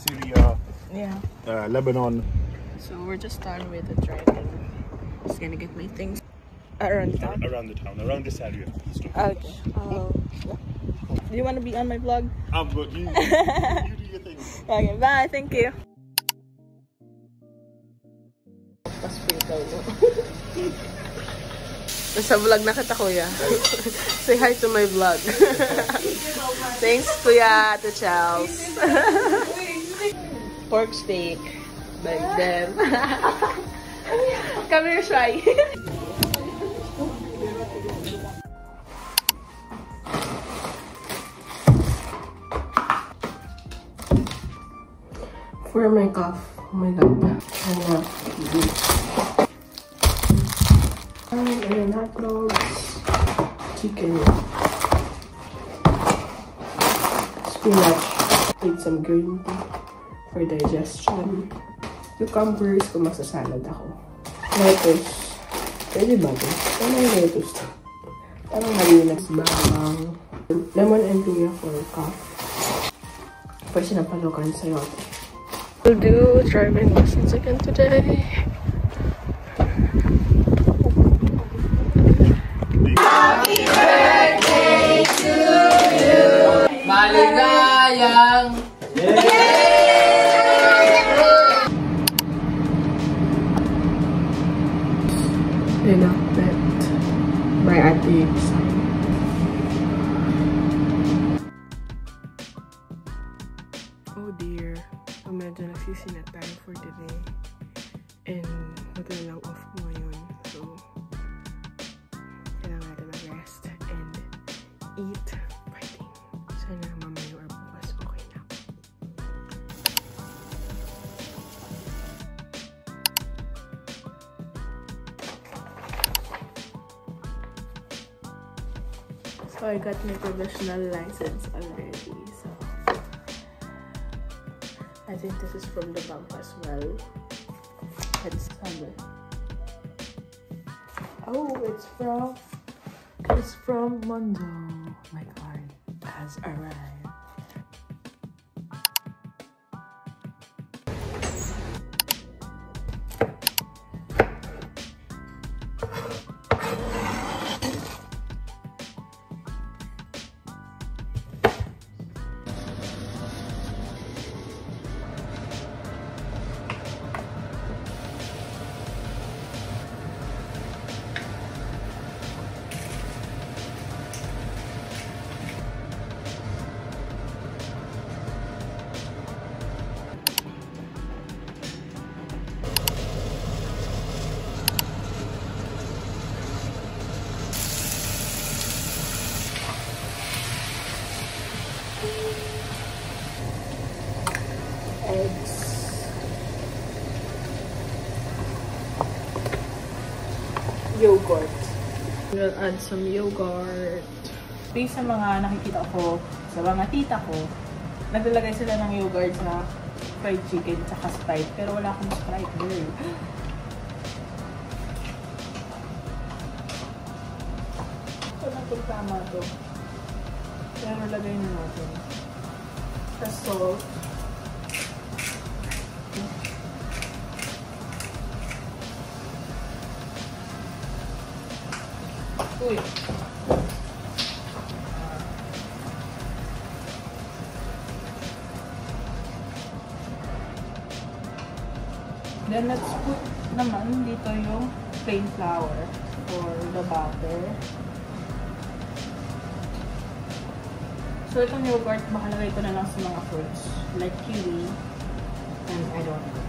Syria, yeah, Lebanon. So we're just done with the driving. Just gonna get my things around the town. Around this area. Okay. Yeah. Do you want to be on my vlog? But you do your thing. Okay, bye. Thank you. Nasa vlog na kita, kuya. Say hi to my vlog. Thanks, kuya, to Charles. Pork steak. By them. Come here, Shai. For my cough. Oh my god. And hot dogs, chicken, spinach, with some green tea for digestion, cucumbers kung magsasalad ako, lettuce, pwede ba ito? Parang lettuce to. Parang malinas bawang, lemon and luya for cough, pwede sinapalukan sa yote. We'll do driving lessons again today. Happy birthday to you. Maligayang Dinakbet by Ate Sam. Oh dear, medyo nagsisinat tayo for today. And matulang off ko ngayon. So, kailangan natin mag-rest and eat fighting. Sana mamaya or bukas okay na. So I got my provisional license already. So I think this is from the bank as well. It's somewhere. Oh, it's from Mondo. My card has arrived. Eggs, yogurt. We'll add some yogurt. Based sa mga nakikita ko, sa mga tita ko, naglalagay sila ng yogurt sa fried chicken tsaka Sprite. Pero wala akong Sprite, girl. So, natultama to. Pero lagay na natin. Sa salt. Uy. Then let's put naman dito yung plain flour for the batter. So itong yogurt, makalagay ko na lang sa mga fruits like kiwi and I don't know.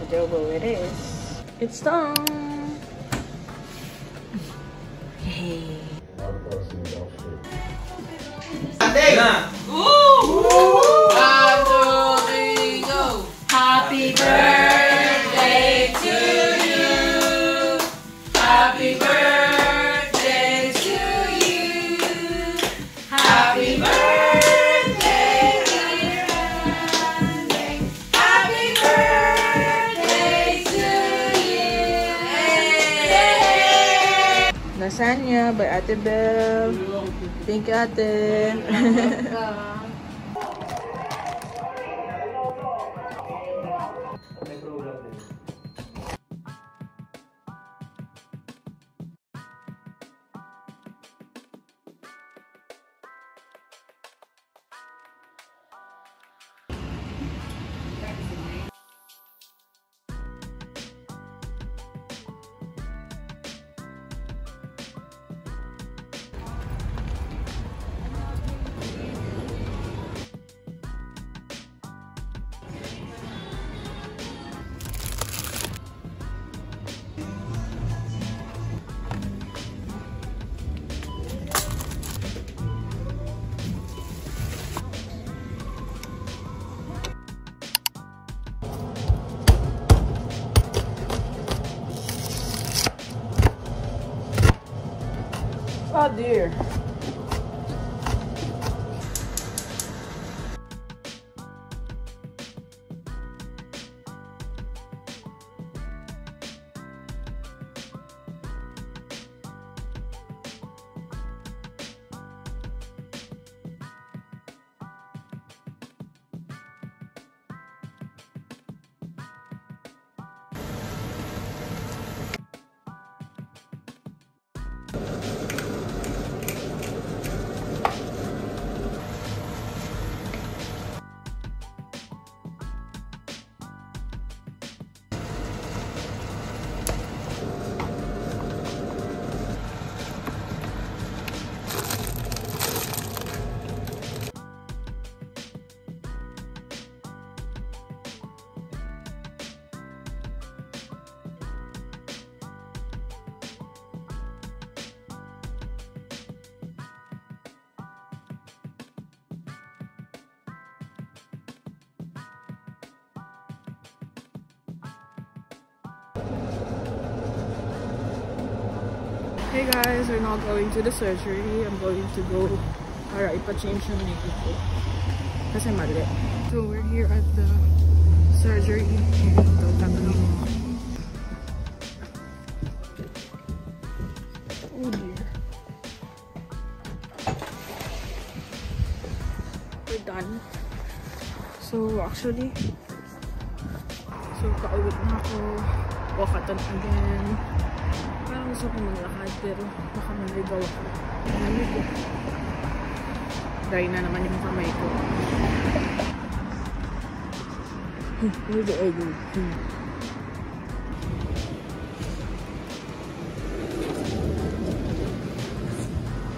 Adobo it is. It's done. Hey. na. 1, 2, 3, go! Happy birthday to you. Happy birthday to you. Happy birthday, dear Andy. Happy birthday to you. Lasagna by Ate Belle. Thank you, Ate. Oh dear. Hey guys, we're now going to the surgery. I'm going to go para ipa-change yung makeup ko kasi mali. So we're here at the surgery. Ito, tatanong mo. Oh dear. We're done. So actually, pauwi na ako. Walkathon again. Parang gusto ko maglakad pero baka maligaw ako. Ano ko? Dry na naman yung kamay ko. Where's the egg?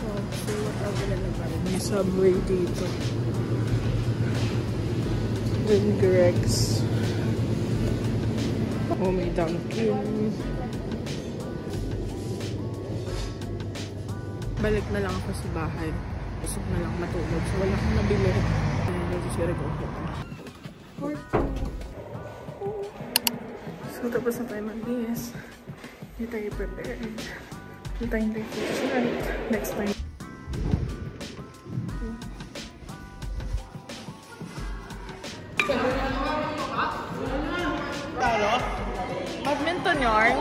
Oh, so whatever na naman. May subway dito. Wingerex. Oh, may Dunkin'. Balik na lang ako sa bahay. Busog na lang matulog. So wala akong nabili. And I'll just gotta go home. So tapos na tayo mag-DS. Hindi tayo prepared. Hindi tayo hindi next time. Badminton yarn.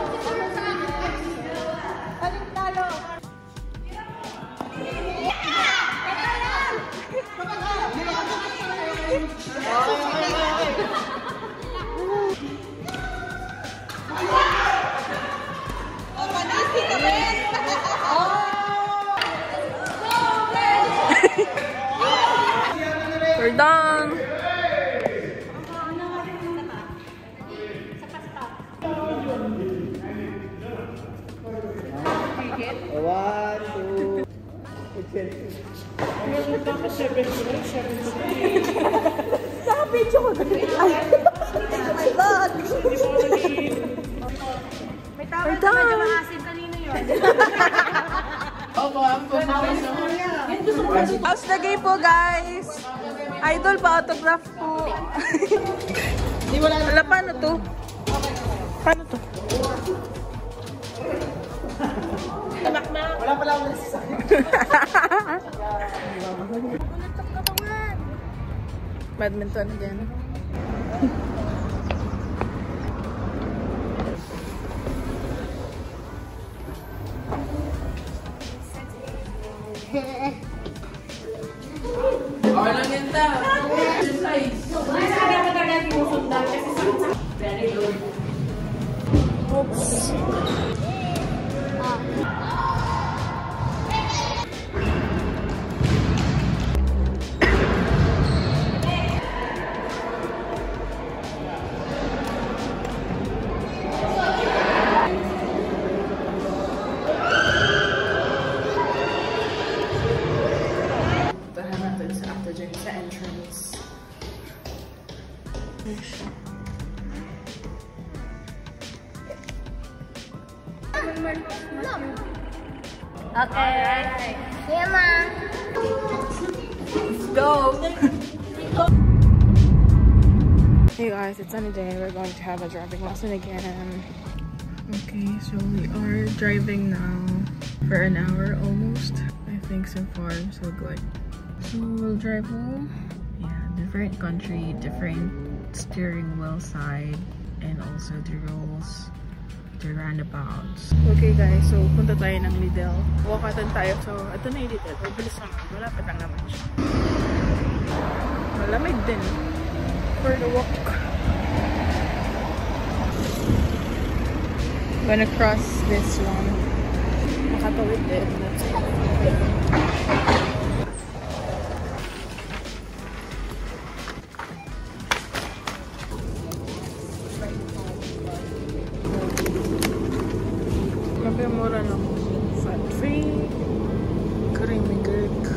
We're done. One, two. Nakapidyo ko. Ay, my God. May tawag na medyo maasin. Kanino yun? Opo, ang pumakas naman. How's the game po, guys? Idol pa, autograph po. Wala, paano to? Paano to? Wala pala ako nasasakit. Badminton again. Okay lang yan daw. Exercise. Very good. Oops. Sa entrance. Okay. See you, Ma. Let's go! Hey guys, it's sunny day. We're going to have a driving lesson again. Okay, so we are driving now for an hour almost. I think some farms look like. So we'll drive home. Yeah, different country, different steering wheel side, and also the rules, the roundabouts. Okay guys, so punta tayo ng Lidl. Walkatan tayo. So ito na yung Lidl. Mabilis naman. Malapit lang naman siya. Malamig din for the walk. I'm gonna cross this one. Makatawid din. That's it. Mura lang. Fat free. Creamy cake.